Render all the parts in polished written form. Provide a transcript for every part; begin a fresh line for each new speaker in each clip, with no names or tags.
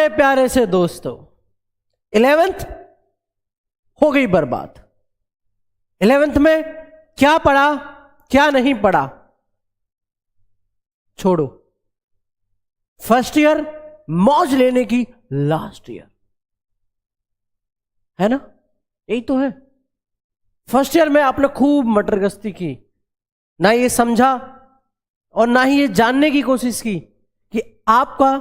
मेरे प्यारे से दोस्तों, 11th हो गई बर्बाद। 11th में क्या पढ़ा क्या नहीं पढ़ा छोड़ो। फर्स्ट ईयर मौज लेने की लास्ट ईयर है ना, यही तो है। फर्स्ट ईयर में आपने खूब मटरगस्ती की, ना ये समझा और ना ही ये जानने की कोशिश की कि आपका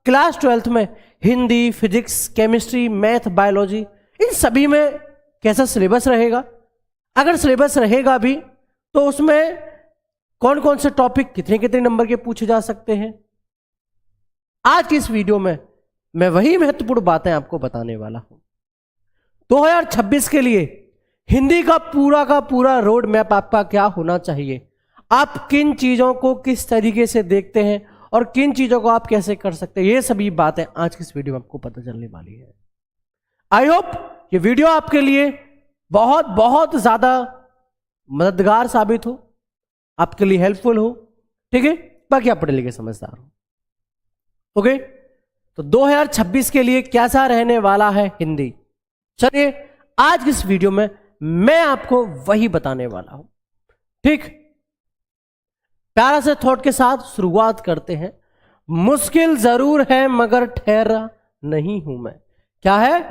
क्लास 12th में Hindi, physics, chemistry, math, biology, इन सभी में कैसा सिलेबस रहेगा। अगर सिलेबस रहेगा भी तो उसमें कौन कौन से टॉपिक कितने कितने नंबर के पूछे जा सकते हैं। आज की इस वीडियो में मैं वही महत्वपूर्ण बातें आपको बताने वाला हूं। 2026 के लिए हिंदी का पूरा रोड मैप आपका क्या होना चाहिए, आप किन चीजों को किस तरीके से देखते हैं और किन चीजों को आप कैसे कर सकते हैं, ये सभी बातें आज की इस वीडियो में आपको पता चलने वाली है। आई होप ये वीडियो आपके लिए बहुत बहुत ज्यादा मददगार साबित हो, आपके लिए हेल्पफुल हो। ठीक है, बाकी आप पढ़े लिखे समझदार हो। ओके, तो 2026 के लिए कैसा रहने वाला है हिंदी, चलिए आज की इस वीडियो में मैं आपको वही बताने वाला हूं। ठीक, प्यारा से थॉट के साथ शुरुआत करते हैं। मुश्किल जरूर है मगर ठहरा नहीं हूं मैं। क्या है?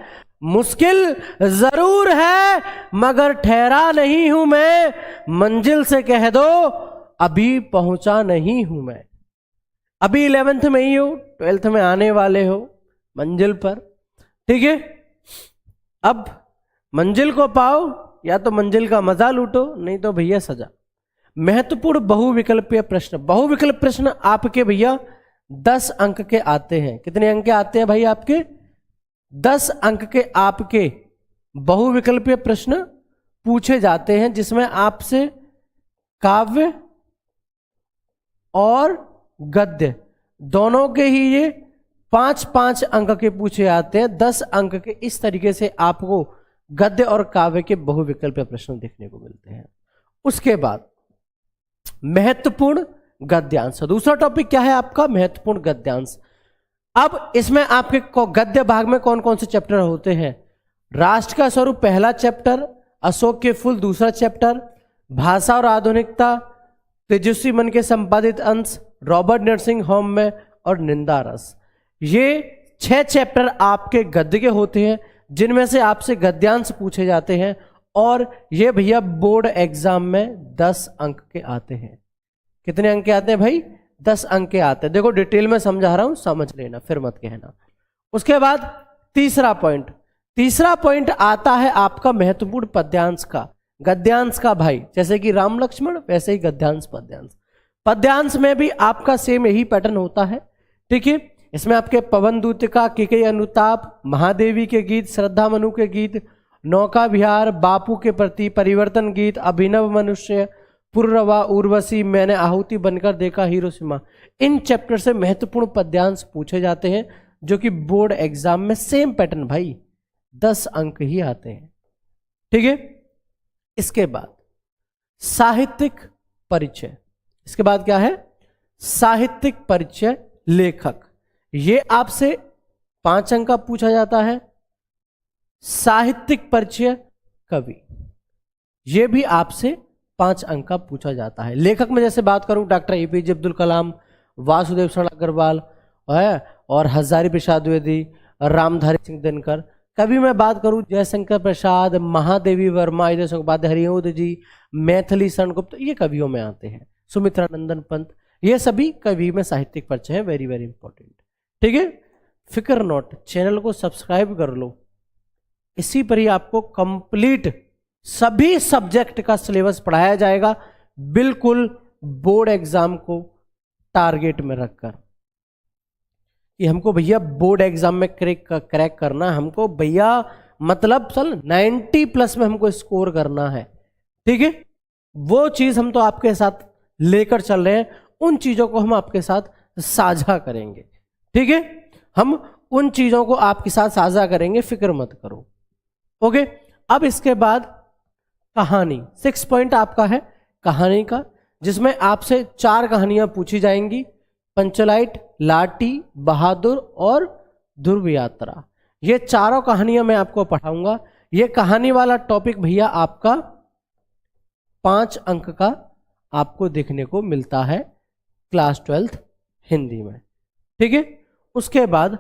मुश्किल जरूर है मगर ठहरा नहीं हूं मैं, मंजिल से कह दो अभी पहुंचा नहीं हूं मैं। अभी 11th में ही हो, 12th में आने वाले हो मंजिल पर। ठीक है, अब मंजिल को पाओ या तो मंजिल का मजा लूटो, नहीं तो भैया सजा। महत्वपूर्ण बहुविकल्पीय प्रश्न। बहुविकल्प प्रश्न आपके भैया 10 अंक के आते हैं। कितने अंक के आते हैं भाई आपके? 10 अंक के आपके बहुविकल्पीय प्रश्न पूछे जाते हैं, जिसमें आपसे काव्य और गद्य दोनों के ही ये 5-5 अंक के पूछे जाते हैं। 10 अंक के इस तरीके से आपको गद्य और काव्य के बहुविकल्पीय प्रश्न देखने को मिलते हैं। उसके बाद महत्वपूर्ण गद्यांश। दूसरा टॉपिक क्या है आपका? महत्वपूर्ण गद्यांश। अब इसमें आपके गद्य भाग में कौन कौन से चैप्टर होते हैं? राष्ट्र का स्वरूप पहला चैप्टर, अशोक के फूल दूसरा चैप्टर, भाषा और आधुनिकता, तेजस्वी मन के संपादित अंश, रॉबर्ट नर्सिंग होम में और निंदा रस। ये 6 चैप्टर आपके गद्य के होते हैं, जिनमें से आपसे गद्यांश पूछे जाते हैं और ये भैया बोर्ड एग्जाम में 10 अंक के आते हैं। कितने अंक के आते हैं भाई? 10 अंक के आते हैं। देखो डिटेल में समझा रहा हूं, समझ लेना फिर मत कहना। उसके बाद तीसरा पॉइंट आता है आपका महत्वपूर्ण पद्यांश का, गद्यांश का भाई। जैसे कि राम लक्ष्मण वैसे ही गद्यांश पद्यांश। पद्यांश में भी आपका सेम यही पैटर्न होता है। ठीक है, इसमें आपके पवन दूतिका, केके अनुताप, महादेवी के गीत, श्रद्धा मनु के गीत, नौका विहार, बापू के प्रति, परिवर्तन गीत, अभिनव मनुष्य, पुररवा, उर्वशी, मैंने आहुति बनकर देखा, हिरोशिमा, इन चैप्टर से महत्वपूर्ण पद्यांश पूछे जाते हैं, जो कि बोर्ड एग्जाम में सेम पैटर्न भाई 10 अंक ही आते हैं। ठीक है, इसके बाद साहित्यिक परिचय। इसके बाद क्या है? साहित्यिक परिचय लेखक। ये आपसे 5 अंक का पूछा जाता है। साहित्यिक परिचय कवि, ये भी आपसे 5 अंक का पूछा जाता है। लेखक में जैसे बात करूं, डॉक्टर एपीजे अब्दुल कलाम, वासुदेव शरण अग्रवाल और हजारी प्रसाद द्विवेदी, रामधारी सिंह दिनकर। कवि में बात करूं, जयशंकर प्रसाद, महादेवी वर्मा, उपाध्याय, हरिओद जी, मैथिली शरण गुप्त, ये कवियों में आते हैं। सुमित्रा नंदन पंत, ये सभी कवि में साहित्यिक परिचय है। Very very important. ठीक है, फिक्र नोट, चैनल को सब्सक्राइब कर लो। इसी पर ही आपको कंप्लीट सभी सब्जेक्ट का सिलेबस पढ़ाया जाएगा, बिल्कुल बोर्ड एग्जाम को टारगेट में रखकर कि हमको भैया बोर्ड एग्जाम में क्रैक करना, हमको भैया मतलब चल 90+ में हमको स्कोर करना है। ठीक है, वो चीज हम तो आपके साथ लेकर चल रहे हैं, उन चीजों को हम आपके साथ साझा करेंगे। ठीक है, हम उन चीजों को आपके साथ साझा करेंगे, फिक्र मत करो। ओके, अब इसके बाद कहानी। 6 पॉइंट आपका है कहानी का, जिसमें आपसे 4 कहानियां पूछी जाएंगी। पंचलाइट, लाटी, बहादुर और ध्रुव यात्रा। ये चारों कहानियां मैं आपको पढ़ाऊंगा। ये कहानी वाला टॉपिक भैया आपका 5 अंक का आपको देखने को मिलता है क्लास 12th हिंदी में, ठीक है। उसके बाद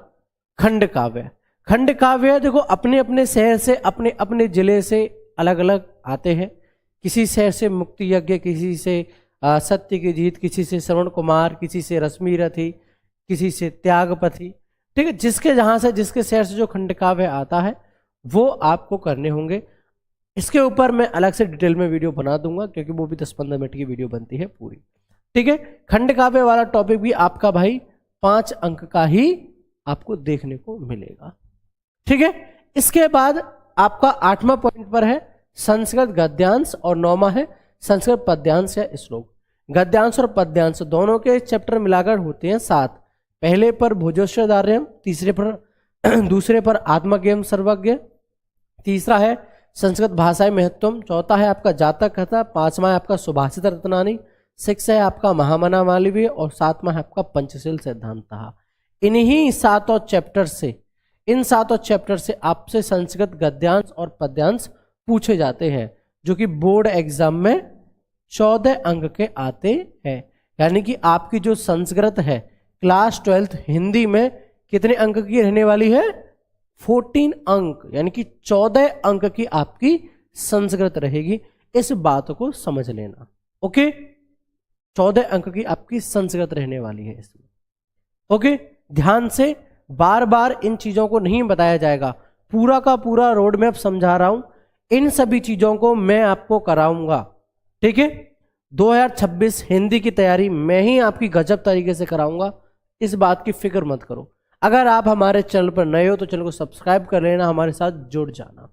खंड काव्य। खंड काव्य देखो अपने अपने शहर से, अपने अपने जिले से अलग अलग आते हैं। किसी शहर से मुक्ति यज्ञ, किसी से सत्य की जीत, किसी से श्रवण कुमार, किसी से रश्मि रथी, किसी से त्यागपति, ठीक है। जिसके जहां से, जिसके शहर से जो खंड काव्य आता है वो आपको करने होंगे। इसके ऊपर मैं अलग से डिटेल में वीडियो बना दूंगा, क्योंकि वो भी 10-15 मिनट की वीडियो बनती है पूरी, ठीक है। खंड काव्य वाला टॉपिक भी आपका भाई 5 अंक का ही आपको देखने को मिलेगा, ठीक है। इसके बाद आपका 8वां पॉइंट पर है संस्कृत गद्यांश और 9वां है संस्कृत पद्यांश या श्लोक। गद्यांश और पद्यांश दोनों के चैप्टर मिलाकर होते हैं 7। पहले पर भोजोश्वदार्यम, तीसरे पर दूसरे पर आत्मज्ञेयम सर्वज्ञ, तीसरा है संस्कृत भाषाएं महत्वम, चौथा है आपका जातक कथा, 5वां है आपका सुभाषित रत्नानी, 6 है आपका महामना मालवीय और 7वां है आपका पंचशील सिद्धांतः। इन्हीं 7 चैप्टर से, इन 7 चैप्टर से आपसे संस्कृत गद्यांश और पद्यांश पूछे जाते हैं, जो कि बोर्ड एग्जाम में 14 अंक के आते हैं। यानी कि आपकी जो संस्कृत है क्लास 12th हिंदी में कितने अंक की रहने वाली है? 14 अंक, यानी कि 14 अंक की आपकी संस्कृत रहेगी। इस बात को समझ लेना, ओके। 14 अंक की आपकी संस्कृत रहने वाली है इसमें, ओके। ध्यान से, बार बार इन चीजों को नहीं बताया जाएगा, पूरा का पूरा रोड मैप समझा रहा हूं। इन सभी चीजों को मैं आपको कराऊंगा, ठीक है। 2026 हिंदी की तैयारी मैं ही आपकी गजब तरीके से कराऊंगा, इस बात की फिक्र मत करो। अगर आप हमारे चैनल पर नए हो तो चैनल को सब्सक्राइब कर लेना, हमारे साथ जुड़ जाना।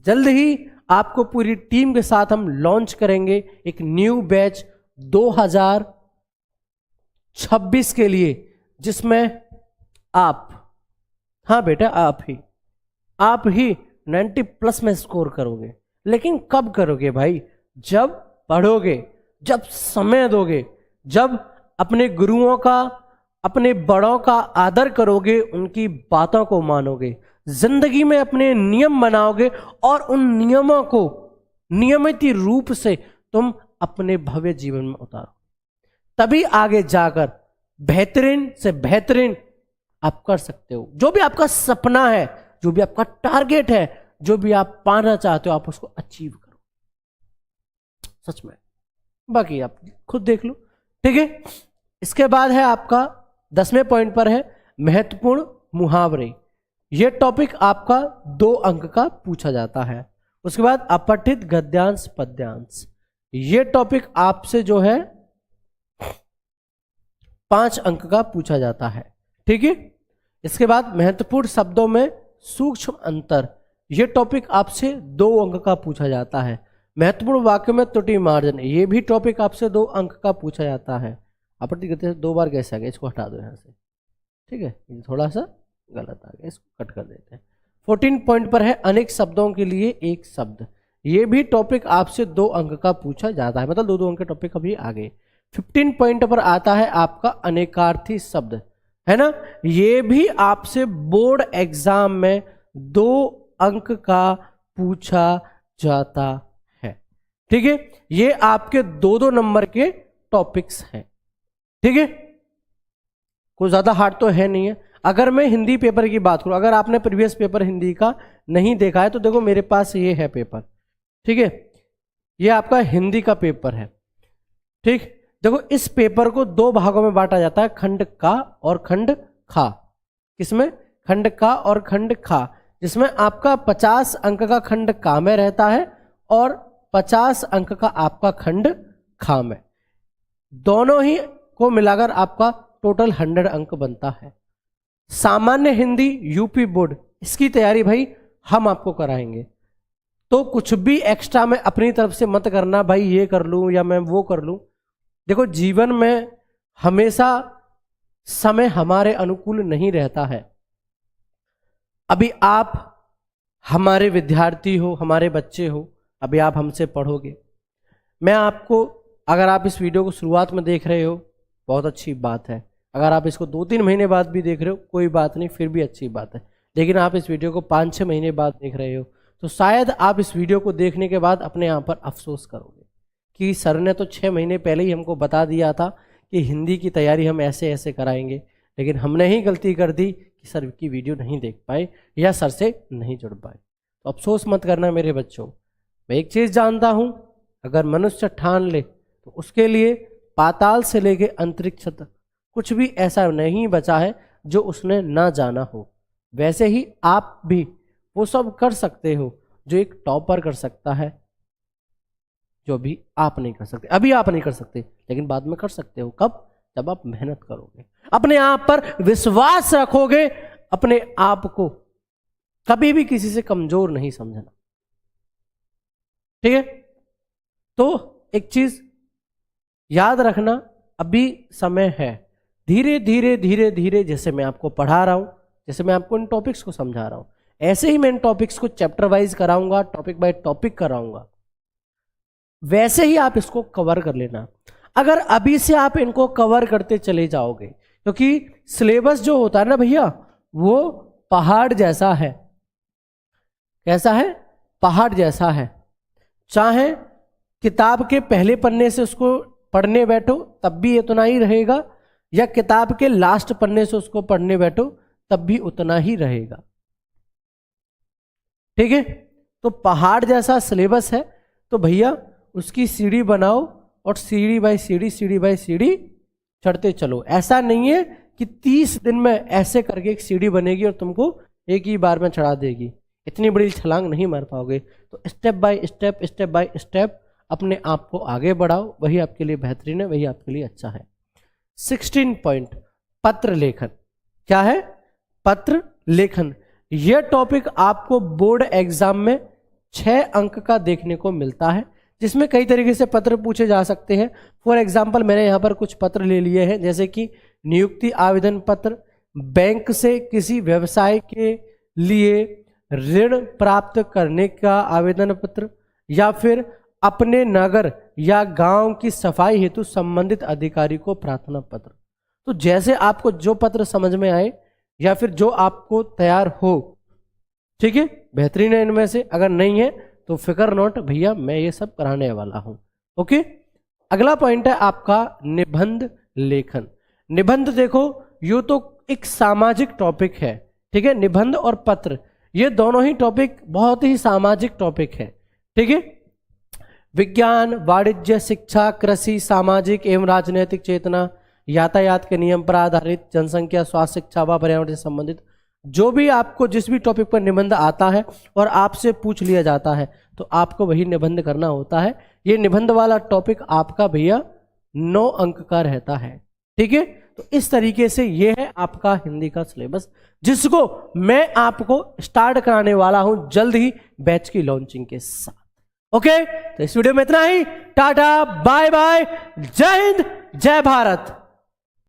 जल्द ही आपको पूरी टीम के साथ हम लॉन्च करेंगे एक न्यू बैच 2026 के लिए, जिसमें आप, हाँ बेटा आप ही 90+ में स्कोर करोगे। लेकिन कब करोगे भाई? जब पढ़ोगे, जब समय दोगे, जब अपने गुरुओं का, अपने बड़ों का आदर करोगे, उनकी बातों को मानोगे, जिंदगी में अपने नियम बनाओगे और उन नियमों को नियमित रूप से तुम अपने भव्य जीवन में उतारो, तभी आगे जाकर बेहतरीन से बेहतरीन आप कर सकते हो। जो भी आपका सपना है, जो भी आपका टारगेट है, जो भी आप पाना चाहते हो, आप उसको अचीव करो, सच में। बाकी आप खुद देख लो, ठीक है। इसके बाद है आपका 10वें पॉइंट पर है महत्वपूर्ण मुहावरे। यह टॉपिक आपका 2 अंक का पूछा जाता है। उसके बाद अपठित गद्यांश पद्यांश, यह टॉपिक आपसे जो है 5 अंक का पूछा जाता है, ठीक है। इसके बाद महत्वपूर्ण शब्दों में सूक्ष्म अंतर, यह टॉपिक आपसे 2 अंक का पूछा जाता है। महत्वपूर्ण वाक्य में त्रुटि मार्जन, यह भी टॉपिक आपसे 2 अंक का पूछा जाता है। अपठित गद्यांश 2 बार कैसे आ गया, इसको हटा दो यहां से, ठीक है, ये थोड़ा सा गलत आ गया, इसको कट कर देते हैं। 14 पॉइंट पर है अनेक शब्दों के लिए एक शब्द, यह भी टॉपिक आपसे 2 अंक का पूछा जाता है, मतलब 2-2 अंक के टॉपिक अभी आ गए। 15 पॉइंट पर आता है आपका अनेकार्थी शब्द, है ना। ये भी आपसे बोर्ड एग्जाम में 2 अंक का पूछा जाता है, ठीक है। ये आपके 2-2 नंबर के टॉपिक्स हैं, ठीक है। कोई ज्यादा हार्ड तो है नहीं है। अगर मैं हिंदी पेपर की बात करूं, अगर आपने प्रीवियस पेपर हिंदी का नहीं देखा है तो देखो मेरे पास ये है पेपर, ठीक है। ये आपका हिंदी का पेपर है, ठीक। देखो इस पेपर को 2 भागों में बांटा जाता है, खंड का और खंड खा। किसमें? खंड का और खंड खा, जिसमें आपका 50 अंक का खंड का में रहता है और 50 अंक का आपका खंड खा में। दोनों ही को मिलाकर आपका टोटल 100 अंक बनता है। सामान्य हिंदी यूपी बोर्ड, इसकी तैयारी भाई हम आपको कराएंगे, तो कुछ भी एक्स्ट्रा में अपनी तरफ से मत करना भाई, ये कर लूं या मैं वो कर लूं। देखो जीवन में हमेशा समय हमारे अनुकूल नहीं रहता है। अभी आप हमारे विद्यार्थी हो, हमारे बच्चे हो, अभी आप हमसे पढ़ोगे। मैं आपको, अगर आप इस वीडियो को शुरुआत में देख रहे हो बहुत अच्छी बात है, अगर आप इसको 2-3 महीने बाद भी देख रहे हो कोई बात नहीं, फिर भी अच्छी बात है। लेकिन आप इस वीडियो को 5-6 महीने बाद देख रहे हो तो शायद आप इस वीडियो को देखने के बाद अपने यहाँ पर अफसोस करोगे कि सर ने तो 6 महीने पहले ही हमको बता दिया था कि हिंदी की तैयारी हम ऐसे ऐसे कराएंगे, लेकिन हमने ही गलती कर दी कि सर की वीडियो नहीं देख पाए या सर से नहीं जुड़ पाए। तो अफसोस मत करना मेरे बच्चों। मैं एक चीज़ जानता हूँ, अगर मनुष्य ठान ले तो उसके लिए पाताल से लेके अंतरिक्ष तक कुछ भी ऐसा नहीं बचा है जो उसने ना जाना हो। वैसे ही आप भी वो सब कर सकते हो जो एक टॉपर कर सकता है, जो भी आप नहीं कर सकते। अभी आप नहीं कर सकते लेकिन बाद में कर सकते हो। कब? जब आप मेहनत करोगे, अपने आप पर विश्वास रखोगे, अपने आप को कभी भी किसी से कमजोर नहीं समझना। ठीक है? तो एक चीज याद रखना, अभी समय है। धीरे धीरे धीरे धीरे जैसे मैं आपको पढ़ा रहा हूं, जैसे मैं आपको इन टॉपिक्स को समझा रहा हूं, ऐसे ही मैं इन टॉपिक्स को चैप्टर वाइज कराऊंगा, टॉपिक बाय टॉपिक कराऊंगा। वैसे ही आप इसको कवर कर लेना। अगर अभी से आप इनको कवर करते चले जाओगे, क्योंकि सिलेबस जो होता है ना भैया, वो पहाड़ जैसा है। कैसा है? पहाड़ जैसा है। चाहे किताब के पहले पन्ने से उसको पढ़ने बैठो तब भी इतना ही रहेगा, या किताब के लास्ट पन्ने से उसको पढ़ने बैठो तब भी उतना ही रहेगा। ठीक है? तो पहाड़ जैसा सिलेबस है, तो भैया उसकी सीढ़ी बनाओ और सीढ़ी बाय सीढ़ी चढ़ते चलो। ऐसा नहीं है कि 30 दिन में ऐसे करके एक सीढ़ी बनेगी और तुमको एक ही बार में चढ़ा देगी। इतनी बड़ी छलांग नहीं मार पाओगे। तो स्टेप बाय स्टेप अपने आप को आगे बढ़ाओ, वही आपके लिए बेहतरीन है, वही आपके लिए अच्छा है। 16 पॉइंट, पत्र लेखन। क्या है? पत्र लेखन। यह टॉपिक आपको बोर्ड एग्जाम में 6 अंक का देखने को मिलता है, जिसमें कई तरीके से पत्र पूछे जा सकते हैं। फॉर एग्जाम्पल मैंने यहाँ पर कुछ पत्र ले लिए हैं, जैसे कि नियुक्ति आवेदन पत्र, बैंक से किसी व्यवसाय के लिए ऋण प्राप्त करने का आवेदन पत्र, या फिर अपने नगर या गांव की सफाई हेतु संबंधित अधिकारी को प्रार्थना पत्र। तो जैसे आपको जो पत्र समझ में आए या फिर जो आपको तैयार हो, ठीक है, बेहतरीन है इनमें से। अगर नहीं है तो फिकर नॉट भैया, मैं ये सब कराने वाला हूं। ओके, अगला पॉइंट है आपका निबंध लेखन। निबंध देखो, ये तो एक सामाजिक टॉपिक है। ठीक है, निबंध और पत्र ये दोनों ही टॉपिक बहुत ही सामाजिक टॉपिक है। ठीक है, विज्ञान, वाणिज्य, शिक्षा, कृषि, सामाजिक एवं राजनैतिक चेतना, यातायात के नियम पर आधारित, जनसंख्या, स्वास्थ्य, शिक्षा व पर्यावरण से संबंधित जो भी आपको जिस भी टॉपिक पर निबंध आता है और आपसे पूछ लिया जाता है तो आपको वही निबंध करना होता है। ये निबंध वाला टॉपिक आपका भैया 9 अंक का रहता है। ठीक है, तो इस तरीके से ये है आपका हिंदी का सिलेबस, जिसको मैं आपको स्टार्ट कराने वाला हूं जल्द ही बैच की लॉन्चिंग के साथ। ओके, तो इस वीडियो में इतना ही। टाटा, बाय बाय, जय हिंद, जय भारत।